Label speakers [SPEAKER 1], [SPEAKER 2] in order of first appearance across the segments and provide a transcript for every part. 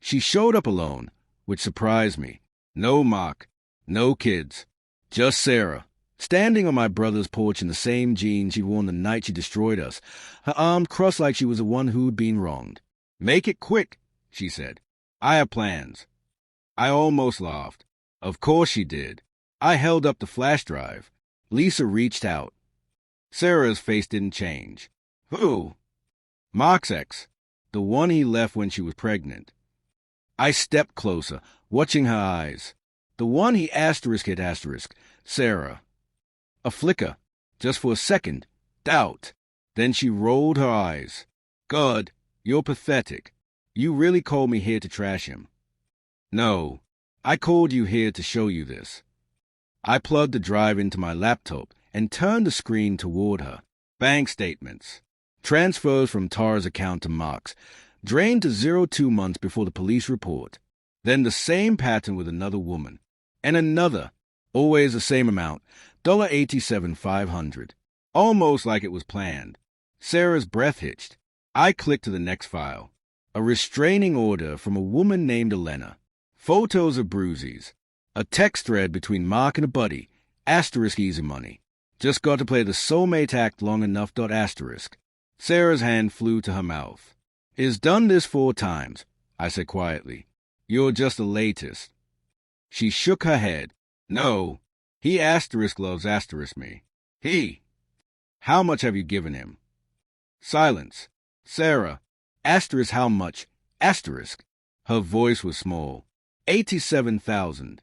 [SPEAKER 1] She showed up alone, which surprised me. No Mark, no kids, just Sarah, standing on my brother's porch in the same jeans she'd worn the night she destroyed us, her arms crossed like she was the one who'd been wronged. "Make it quick," she said. "I have plans." I almost laughed. Of course she did. I held up the flash drive. Lisa reached out. Sarah's face didn't change. "Who?" "Mark's ex. The one he left when she was pregnant." I stepped closer, watching her eyes. "The one he ***, Sarah." A flicker, just for a second. Doubt. Then she rolled her eyes. "God, you're pathetic. You really called me here to trash him." "No, I called you here to show you this." I plugged the drive into my laptop and turned the screen toward her. Bank statements. Transfers from Tara's account to Mark's. Drained to 0 2 months before the police report. Then the same pattern with another woman. And another. Always the same amount. $87,500. Almost like it was planned. Sarah's breath hitched. I clicked to the next file. A restraining order from a woman named Elena. Photos of bruises. A text thread between Mark and a buddy. * easy money. Just got to play the soulmate act long enough. *. Sarah's hand flew to her mouth. "He's done this 4 times, I said quietly. "You're just the latest." She shook her head. "No, he loves * me. He. How much have you given him?" Silence. "Sarah, * how much? *. Her voice was small. 87,000.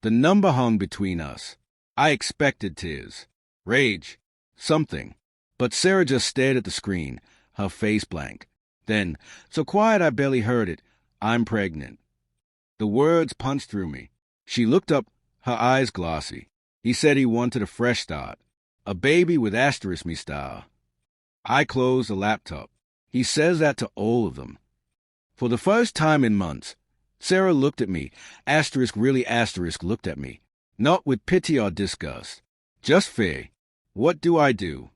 [SPEAKER 1] The number hung between us. I expected tears. Rage. Something. But Sarah just stared at the screen, her face blank. Then, so quiet I barely heard it, "I'm pregnant." The words punched through me. She looked up, her eyes glossy. "He said he wanted a fresh start. A baby with * me style." I closed the laptop. He says that to all of them. For the first time in months, Sarah looked at me, really looked at me. Not with pity or disgust. Just fear. What do I do?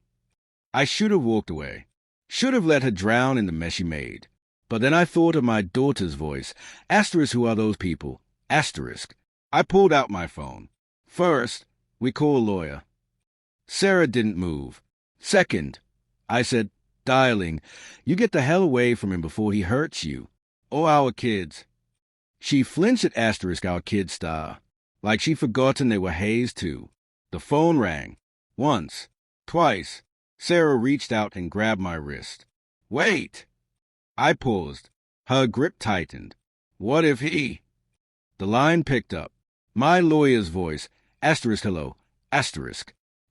[SPEAKER 1] I should have walked away. Should have let her drown in the mess she made. But then I thought of my daughter's voice. Who are those people? I pulled out my phone. First, we call a lawyer. Sarah didn't move. Second, I said, "Darling, you get the hell away from him before he hurts you. Or our kids." She flinched at * our kids' star. Like she'd forgotten they were Hayes too. The phone rang. Once. Twice. Sarah reached out and grabbed my wrist. "Wait!" I paused. Her grip tightened. "What if he—" The line picked up. My lawyer's voice. Hello.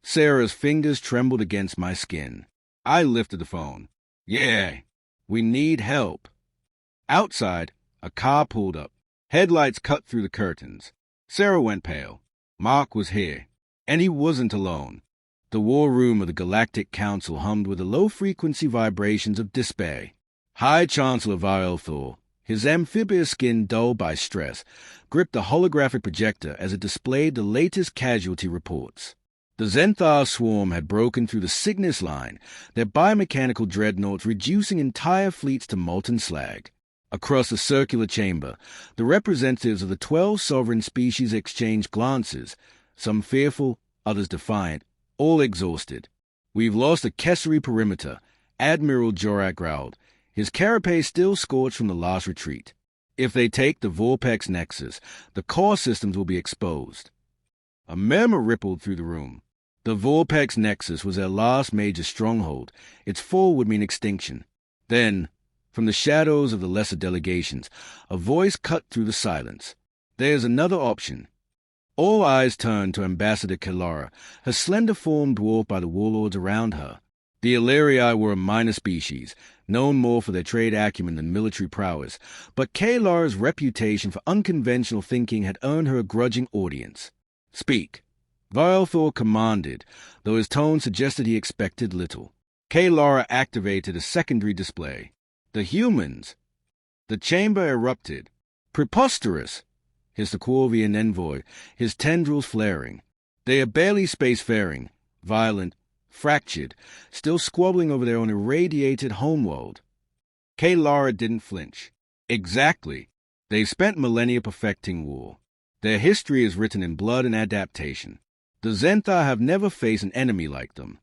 [SPEAKER 1] Sarah's fingers trembled against my skin. I lifted the phone. "Yeah, we need help." Outside, a car pulled up. Headlights cut through the curtains. Sarah went pale. Mark was here. And he wasn't alone. The war room of the Galactic Council hummed with the low-frequency vibrations of despair. High Chancellor Violthor, his amphibious skin dulled by stress, gripped the holographic projector as it displayed the latest casualty reports. The Zenthar swarm had broken through the Cygnus line, their biomechanical dreadnoughts reducing entire fleets to molten slag. Across the circular chamber, the representatives of the 12 sovereign species exchanged glances, some fearful, others defiant, all exhausted. "We've lost the Kessari perimeter," Admiral Jorak growled, his carapace still scorched from the last retreat. "If they take the Vorpex Nexus, the core systems will be exposed." A murmur rippled through the room. The Vorpex Nexus was their last major stronghold. Its fall would mean extinction. Then, from the shadows of the lesser delegations, a voice cut through the silence. "There's another option." All eyes turned to Ambassador Kalara, her slender form dwarfed by the warlords around her. The Illyrii were a minor species, known more for their trade acumen than military prowess, but Kalara's reputation for unconventional thinking had earned her a grudging audience. "Speak." Violthor commanded, though his tone suggested he expected little. Kalara activated a secondary display. "The humans." The chamber erupted. "Preposterous," hissed the Corvian envoy, his tendrils flaring. "They are barely spacefaring, violent, fractured, still squabbling over their own irradiated homeworld." Kalara didn't flinch. Exactly. They spent millennia perfecting war. Their history is written in blood and adaptation. The Zenthar have never faced an enemy like them.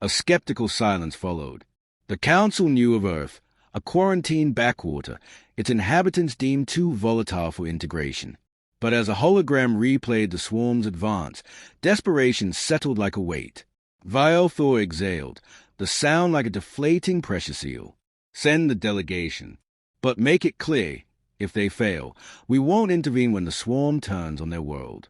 [SPEAKER 1] A skeptical silence followed. The Council knew of Earth, a quarantined backwater, its inhabitants deemed too volatile for integration. But as a hologram replayed the swarm's advance, desperation settled like a weight. Vialthor exhaled, the sound like a deflating pressure seal. Send the delegation. But make it clear, if they fail, we won't intervene when the swarm turns on their world.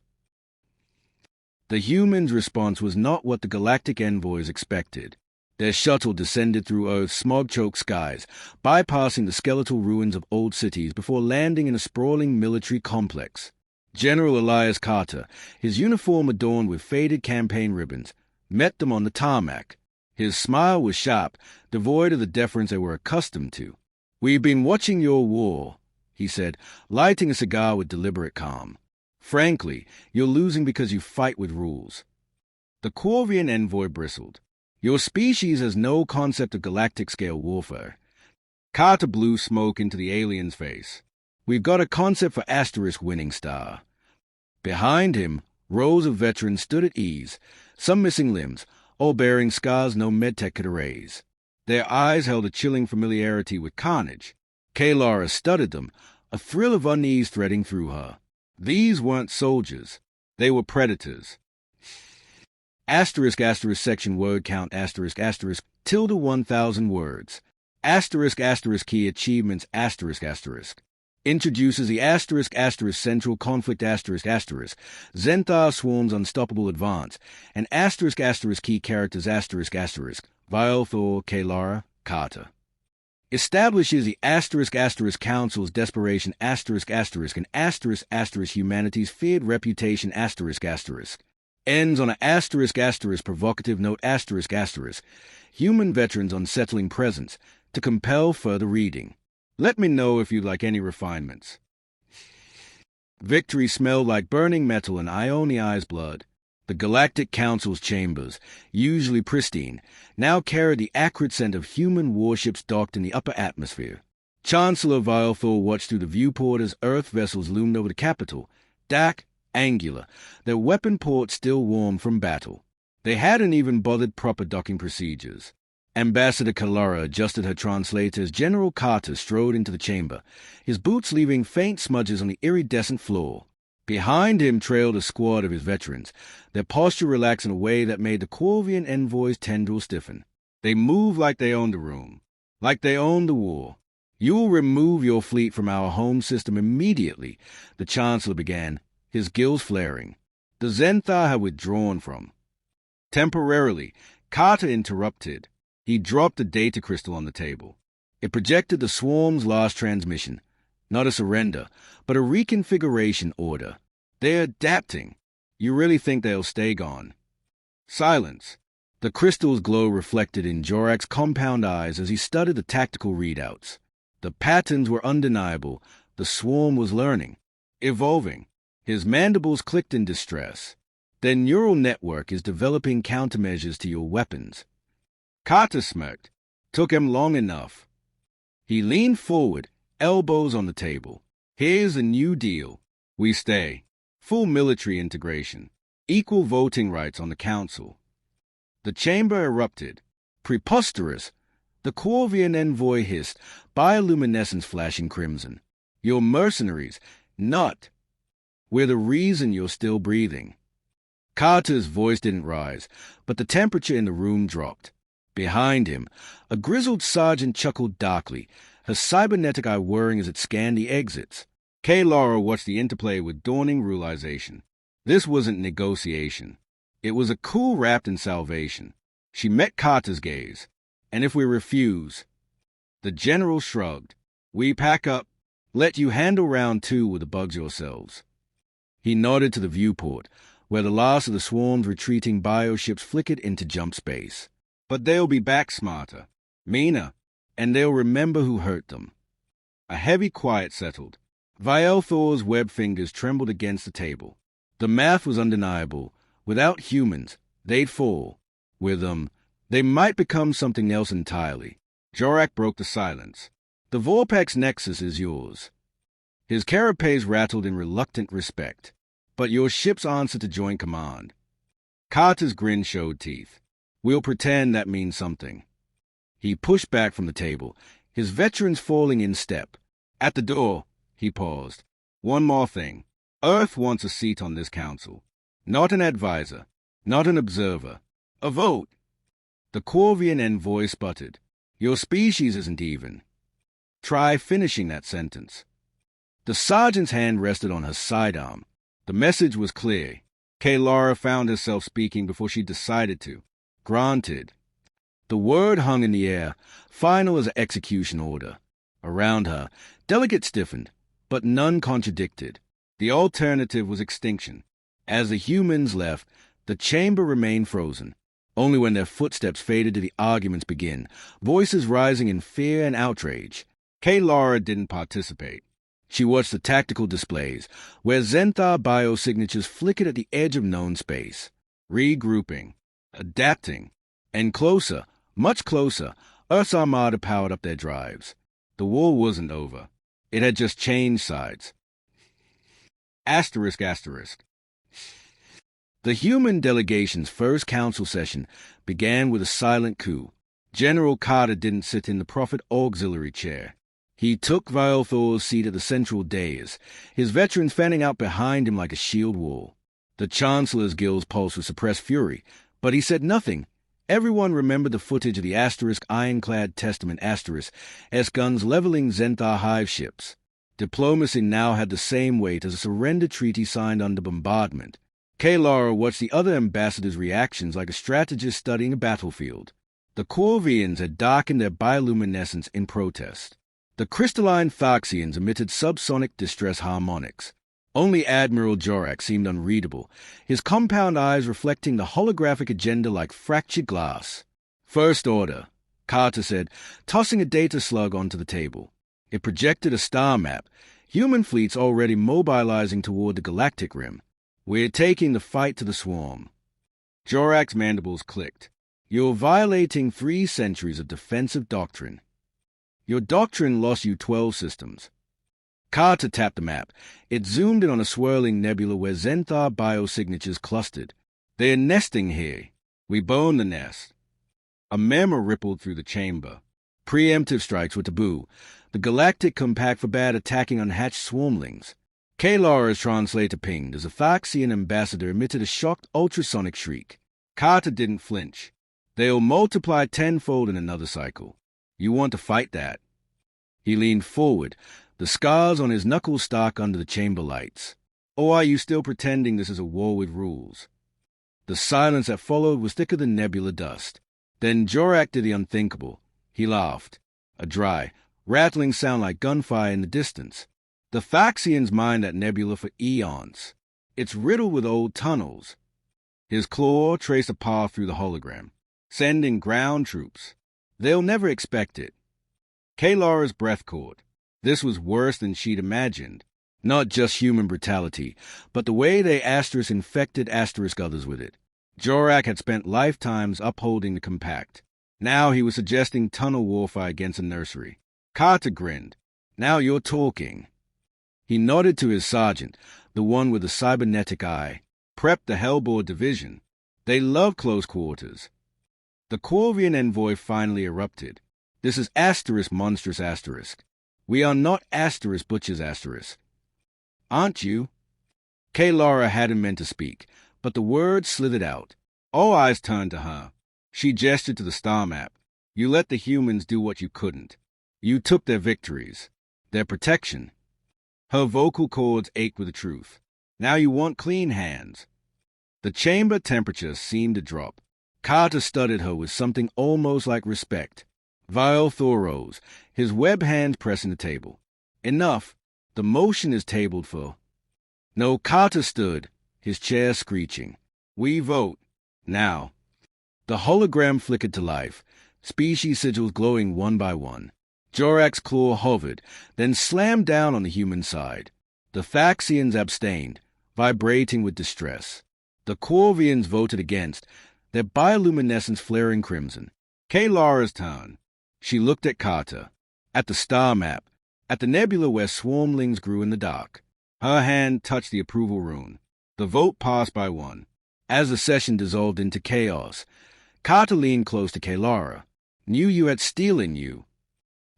[SPEAKER 1] The humans' response was not what the galactic envoys expected. Their shuttle descended through Earth's smog-choked skies, bypassing the skeletal ruins of old cities before landing in a sprawling military complex. General Elias Carter, his uniform adorned with faded campaign ribbons, met them on the tarmac. His smile was sharp, devoid of the deference they were accustomed to. "We've been watching your war," he said, lighting a cigar with deliberate calm. "Frankly, you're losing because you fight with rules." The Corvian envoy bristled. "Your species has no concept of galactic-scale warfare." Carter blew smoke into the alien's face. "We've got a concept for asterisk winning star." Behind him, rows of veterans stood at ease, some missing limbs, all bearing scars no medtech could erase. Their eyes held a chilling familiarity with carnage. Kalara studied them, a thrill of unease threading through her. These weren't soldiers. They were predators. Asterisk asterisk section word count asterisk asterisk tilde 1,000 words. Asterisk asterisk key achievements asterisk asterisk. Introduces the asterisk asterisk central conflict asterisk asterisk. Zenthar swarms unstoppable advance. And asterisk asterisk key characters asterisk asterisk. Vialthor, Kalara, Carter. Establishes the asterisk asterisk council's desperation asterisk asterisk and asterisk asterisk humanity's feared reputation asterisk asterisk. Ends on an asterisk asterisk provocative note asterisk asterisk. Human veterans' unsettling presence to compel further reading. Let me know if you'd like any refinements. Victory smelled like burning metal and Ioni's blood. The Galactic Council's chambers, usually pristine, now carried the acrid scent of human warships docked in the upper atmosphere. Chancellor Vialthor watched through the viewport as Earth vessels loomed over the capital, dark, angular, their weapon ports still warm from battle. They hadn't even bothered proper docking procedures. Ambassador Kalara adjusted her translator as General Carter strode into the chamber, his boots leaving faint smudges on the iridescent floor. Behind him trailed a squad of his veterans, their posture relaxed in a way that made the Corvian envoy's tendrils stiffen. They moved like they owned the room, like they owned the war. "You will remove your fleet from our home system immediately," the Chancellor began, his gills flaring. "The Zenthar have withdrawn from." Temporarily, Carter interrupted. He dropped the data crystal on the table. It projected the swarm's last transmission. Not a surrender, but a reconfiguration order. They're adapting. You really think they'll stay gone? Silence. The crystal's glow reflected in Jorak's compound eyes as he studied the tactical readouts. The patterns were undeniable. The swarm was learning, evolving. His mandibles clicked in distress. Their neural network is developing countermeasures to your weapons. Carter smirked. Took him long enough. He leaned forward, elbows on the table. "Here's a new deal. We stay. Full military integration. Equal voting rights on the council." The chamber erupted. "Preposterous!" The Corvian envoy hissed, bioluminescence flashing crimson. "You're mercenaries, not. We're the reason you're still breathing." Carter's voice didn't rise, but the temperature in the room dropped. Behind him, a grizzled sergeant chuckled darkly, her cybernetic eye whirring as it scanned the exits. Kalara watched the interplay with dawning realization. This wasn't negotiation. It was a coup wrapped in salvation. She met Carter's gaze. "And if we refuse?" The general shrugged. "We pack up. Let you handle round 2 with the bugs yourselves." He nodded to the viewport, where the last of the swarm's retreating bioships flickered into jump space. "But they'll be back smarter, meaner, and they'll remember who hurt them." A heavy quiet settled. Vialthor's webbed fingers trembled against the table. The math was undeniable. Without humans, they'd fall. With them, they might become something else entirely. Jorak broke the silence. The Vorpax Nexus is yours. His carapace rattled in reluctant respect. But your ship's answer to Joint Command. Carter's grin showed teeth. We'll pretend that means something. He pushed back from the table, his veterans falling in step. At the door, he paused. One more thing. Earth wants a seat on this council. Not an advisor, not an observer. A vote. The Corvian envoy sputtered. Your species isn't even. Try finishing that sentence. The sergeant's hand rested on her sidearm. The message was clear. Lara found herself speaking before she decided to. Granted. The word hung in the air, final as an execution order. Around her, Delegate stiffened, but none contradicted. The alternative was extinction. As the humans left, the chamber remained frozen. Only when their footsteps faded did the arguments begin, voices rising in fear and outrage. Lara didn't participate. She watched the tactical displays, where Zenthar biosignatures flickered at the edge of known space. Regrouping, adapting, and closer, much closer, Earth's armada powered up their drives. The war wasn't over. It had just changed sides. Asterisk, asterisk. The human delegation's first council session began with a silent coup. General Carter didn't sit in the Prophet Auxiliary chair. He took Violthor's seat at the central dais, his veterans fanning out behind him like a shield wall. The Chancellor's Guild's pulse with suppressed fury, but he said nothing. Everyone remembered the footage of the Asterisk Ironclad Testament Asterisk S-guns leveling Zenthar hive ships. Diplomacy now had the same weight as a surrender treaty signed under bombardment. Lara watched the other ambassadors' reactions like a strategist studying a battlefield. The Corvians had darkened their bioluminescence in protest. The crystalline Tharxians emitted subsonic distress harmonics. Only Admiral Jorak seemed unreadable, his compound eyes reflecting the holographic agenda like fractured glass. First Order, Carter said, tossing a data slug onto the table. It projected a star map, human fleets already mobilizing toward the Galactic Rim. We're taking the fight to the swarm. Jorak's mandibles clicked. You're violating 3 centuries of defensive doctrine. Your doctrine lost you 12 systems. Carter tapped the map. It zoomed in on a swirling nebula where Zenthar biosignatures clustered. They're nesting here. We bone the nest. A murmur rippled through the chamber. Preemptive strikes were taboo. The Galactic Compact forbade attacking unhatched swarmlings. Lara's translator pinged as a Tharxian ambassador emitted a shocked ultrasonic shriek. Carter didn't flinch. They'll multiply tenfold in another cycle. You want to fight that? He leaned forward, the scars on his knuckles stark under the chamber lights. Or are you still pretending this is a war with rules? The silence that followed was thicker than nebula dust. Then Jorak did the unthinkable. He laughed. A dry, rattling sound like gunfire in the distance. The Tharxians mined that nebula for eons. It's riddled with old tunnels. His claw traced a path through the hologram, sending ground troops. They'll never expect it. Lara's breath caught. This was worse than she'd imagined. Not just human brutality, but the way they Asterisk infected Asterisk others with it. Jorak had spent lifetimes upholding the Compact. Now he was suggesting tunnel warfare against a nursery. Carter grinned. Now you're talking. He nodded to his sergeant, the one with the cybernetic eye. Prep the Hellboard division. They love close quarters. The Corvian envoy finally erupted. This is Asterisk monstrous Asterisk. We are not Asterisk butchers Asterisk. Aren't you? Lara hadn't meant to speak, but the words slithered out. All eyes turned to her. She gestured to the star map. You let the humans do what you couldn't. You took their victories, their protection. Her vocal cords ached with the truth. Now you want clean hands. The chamber temperature seemed to drop. Carter studied her with something almost like respect. Violthor rose, his web hand pressing the table. Enough. The motion is tabled for. No, Carter stood, his chair screeching. We vote. Now. The hologram flickered to life, species sigils glowing one by one. Jorak's claw hovered, then slammed down on the human side. The Tharxians abstained, vibrating with distress. The Corvians voted against, their bioluminescence flaring crimson. Lara's turn. She looked at Carter. At the star map, at the nebula where swarmlings grew in the dark. Her hand touched the approval rune. The vote passed by one. As the session dissolved into chaos, Carter leaned close to Kalara. Knew you had steel in you.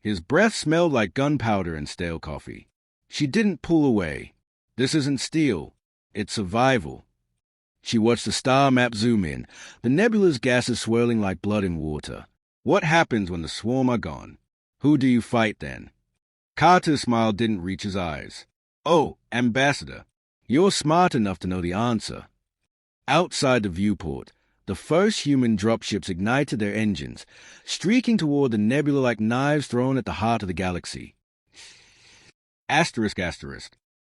[SPEAKER 1] His breath smelled like gunpowder and stale coffee. She didn't pull away. This isn't steel. It's survival. She watched the star map zoom in, the nebula's gases swirling like blood in water. What happens when the swarm are gone? Who do you fight then? Carter's smile didn't reach his eyes. Oh, Ambassador, you're smart enough to know the answer. Outside the viewport, the first human dropships ignited their engines, streaking toward the nebula like knives thrown at the heart of the galaxy. Asterisk, asterisk.